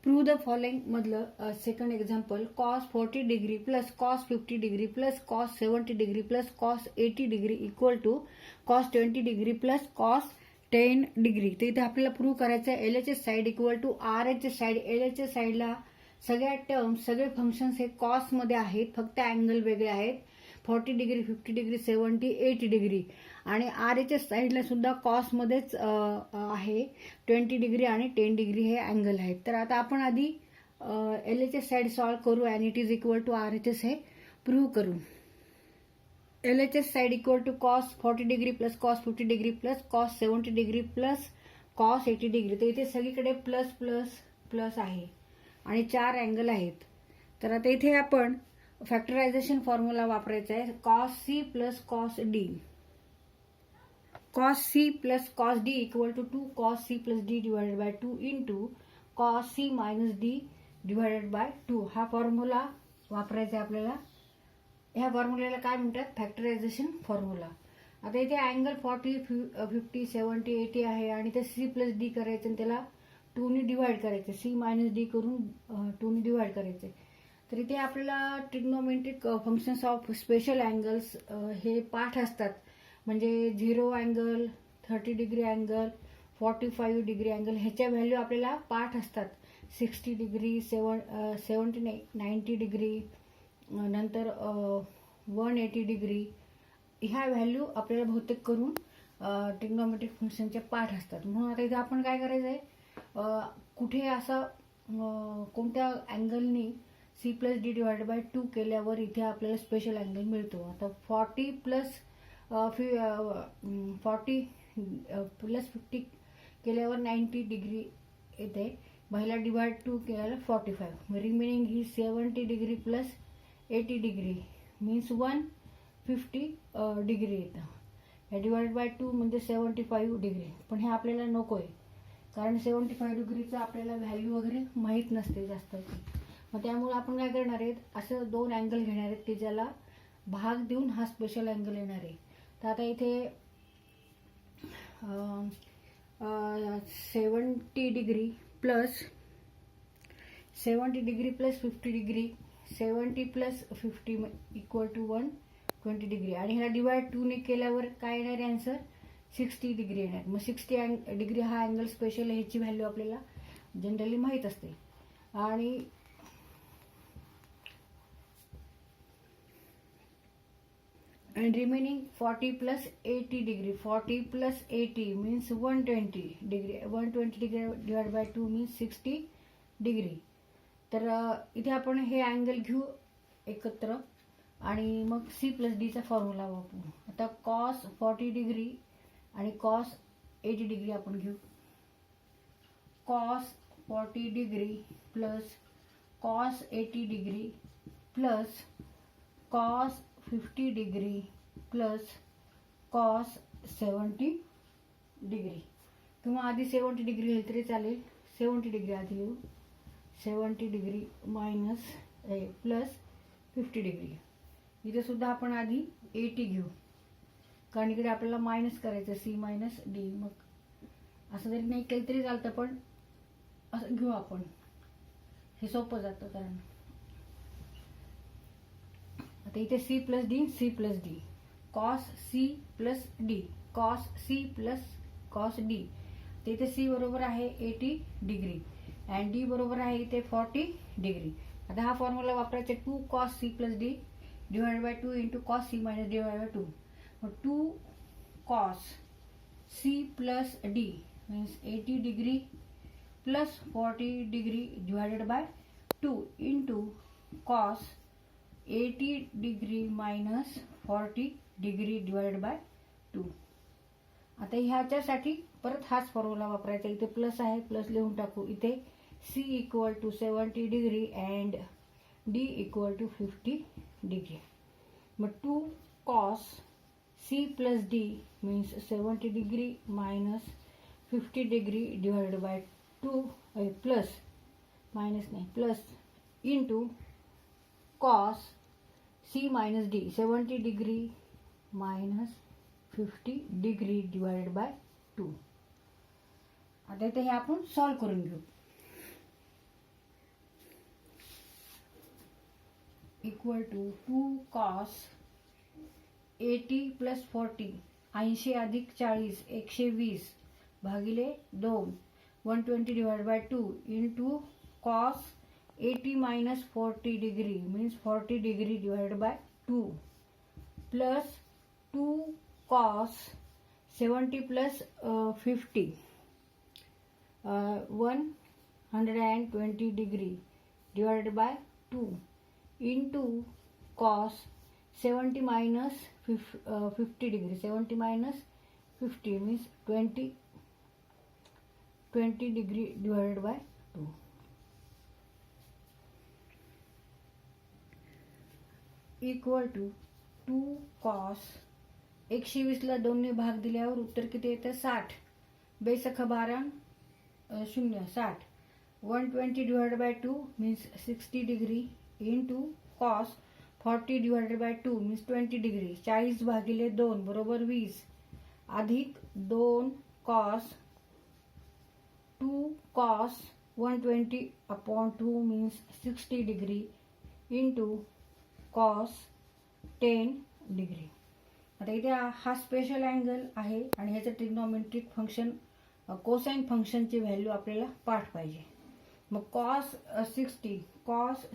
Prove the following मधलं second example cos 40 degree plus cos 50 degree plus cos 70 degree plus cos 80 degree equal to cos 20 degree plus cos 10 degree. तर इथे आपल्याला prove करायचं आहे LHS side equal to RH side. LHS साईडला सगळ्या terms सगळे functions हे कॉस मध्ये आहेत, फक्त अँगल वेगळे आहेत. 40 डिग्री 50 डिग्री 70 80 डिग्री. आणि RHS साईडला सुद्धा कॉस मध्येच आहे. 20 डिग्री आणि 10 डिग्री हे अँगल आहेत. तर आता आपण आधी LHS साईड सॉल्व्ह करू आणि it is equal to RHS हे प्रूव्ह करू. LHS side equal to cos 40 degree plus cos 50 degree plus cos 70 degree plus cos 80 degree. तर इथे सगळीकडे प्लस प्लस प्लस आहे आणि 4 अँगल आहेत. तर आता इथे आपण फॅक्टरायझेशन फॉर्म्युला वापरायचा आहे. Cos C plus cos D. Cos C plus cos D equal to 2 cos C plus D divided by 2 into cos C minus D divided by 2. हा फॉर्म्युला वापरायचा आहे आपल्याला. ह्या फॉर्म्युल्याला काय म्हणतात? Factorisation formula. आता इथे अँगल 40 50 70 80 आहे आणि ते सी प्लस डी करायचं आणि त्याला 2 ने डिवाइड करायचं. सी मायनस डी करून 2 ने डिवाइड करायचे. तर इथे आपल्याला trigonometric functions of special angles हे पाठ असतात. म्हणजे 0 angle 30 degree angle 45 degree angle ह्याच्या व्हॅल्यू आपल्याला पाठ असतात. 60 डिग्री 70 90 डिग्री नंतर 180 डिग्री ह्या व्हॅल्यू आपल्याला बहुतेक करून ट्रिग्नोमेट्रिक फंक्शनचे पाठ असतात. म्हणून आता इथे आपण काय करायचं आहे, कुठे असा कोणत्या अँगलनी C plus D divided by 2 केल्यावर इथे आपल्याला स्पेशल अँगल मिळतो. आता 40 प्लस 50 केल्यावर 90 डिग्री येते. पहिला डिवाइड 2 केल्यावर 45. रिमेनिंग ही 70 degree plus 80 degree means 150 degree येतं. हे डिवाइड बाय 2 म्हणजे 75 डिग्री. पण हे आपल्याला नको आहे कारण 75 डिग्रीचं आपल्याला व्हॅल्यू वगैरे माहीत नसते जास्त. मग त्यामुळे आपण काय करणार आहेत, असं 2 अँगल घेणार आहेत की ज्याला भाग देऊन हा स्पेशल अँगल येणार आहे. तर आता इथे 70 degree plus 50 degree 70 plus 50 equal to 120 degree आणि ह्याला डिवाइड 2 ने केल्यावर काय येणार आहे आन्सर 60 डिग्री येणार. मग 60 डिग्री हा अँगल स्पेशल आहे, ह्याची व्हॅल्यू आपल्याला जनरली माहीत असते. आणि remaining 40 plus 80 degree 40 plus 80 means 120 degree 120 degree divide by 2 means 60 degree. तर इथे आपण हे अँगल घेऊ एकत्र आणि मग सी प्लस डीचा फॉर्म्युला वापरू. आता कॉस 40 डिग्री आणि कॉस 80 डिग्री आपण घेऊ. Cos 40 degree plus cos 80 degree plus cos 50 degree plus cos 70 degree किंवा आधी 70 डिग्री लिहिलं तरी चालेल. 70 डिग्री आधी लिहू. 70 डिग्री मायनस प्लस 50 डिग्री. इथे सुद्धा आपण आधी 80 घेऊ कारण इकडे आपल्याला मायनस करायचं सी मायनस डी. मग असं जरी नाही केलं तरी चालतं पण असं घेऊ आपण, हे सोपं जातं. कारण आता इथे C plus D cos C plus D cos C plus cos D. तर इथे सी बरोबर आहे 80 डिग्री अँड डी बरोबर आहे इथे 40 डिग्री. आता हा फॉर्म्युला वापरायचा 2 cos C plus D divided by 2 into cos C minus D divided by 2. मग 2 cos C plus D means 80 degree plus 40 degree divided by 2 into cos 80 degree minus 40 degree divided by 2. आता ह्याच्यासाठी परत हाच formula वापरायचा. इथे plus आहे, plus लिहून टाकू. इथे C equal to 70 degree and D equal to 50 degree. मग 2 cos C plus D means 70 degree minus 50 degree divided by 2 plus minus नाही plus into cos C minus D 70 degree minus 50 degree divided by 2. आता इथे हे आपण solve करून घेऊ. Equal to 2 cos 80 plus 40 80 अधिक 40 120 भागिले 2 120 divide by 2 into cos 80 minus 40 degree means 40 degree divided by 2 plus 2 cos 70 plus 50 120 degree divided by 2 into cos 70 minus 50 degree 70 minus 50 means 20 degree divided by 2 equal to 2 cos 120 ला 2 ने भाग दिल्यावर उत्तर किती येतं 60 बेसखा 12 0 60 120 divided by 2 means 60 degree into cos 40 divided by 2 means 20 degree 40 भागिले 2 बरोबर 20 अधिक 2 cos 120 upon 2 means 60 degree into cos 10 degree. आता इथे हा स्पेशल अँगल आहे आणि ह्याचं ट्रिग्नोमेट्रिक फंक्शन कोसाइन फंक्शनची व्हॅल्यू आपल्याला पाठ पाहिजे. मग cos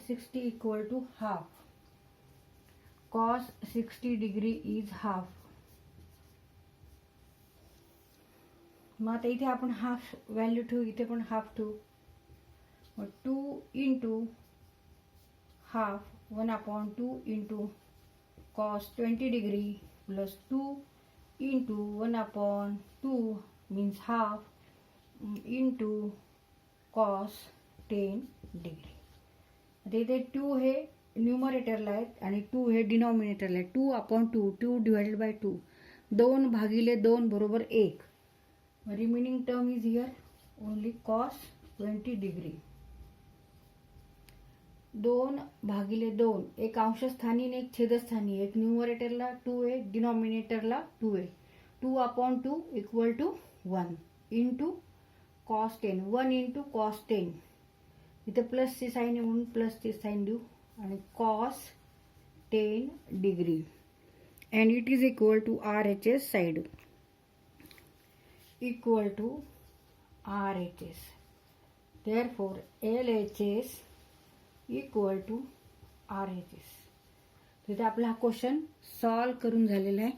60 equal to half cos 60 degree is half. मग आता इथे आपण हाफ व्हॅल्यू ठेवू इथे पण हाफ ठेवू. मग 2 into half 1 upon 2 into cos 20 degree plus 2 into 1 upon 2 means half into cos 10 degree. आता इथे 2 हे न्यूमरेटरला आहेत आणि 2 हे डिनॉमिनेटरला आहे. 2 upon 2 डिवाइडेड बाय 2 2 भागिले 2 बरोबर 1. Remaining term is here only cos 20 degree. 2 भागिले 2 एक अंशस्थानी आणि एक छेदस्थानी. एक न्यूमरेटरला 2 आहे डिनॉमिनेटरला 2 आहे. 2 upon 2 equal to 1 into cos 10 1 into cos 10 इथे प्लसची साईन आहे म्हणून प्लसची साईन देऊ आणि cos 10 degree and it is equal to RHS side equal to RHS. Therefore LHS equal to RHS. तिथे आपला हा क्वेश्चन सॉल्व करून झालेला आहे.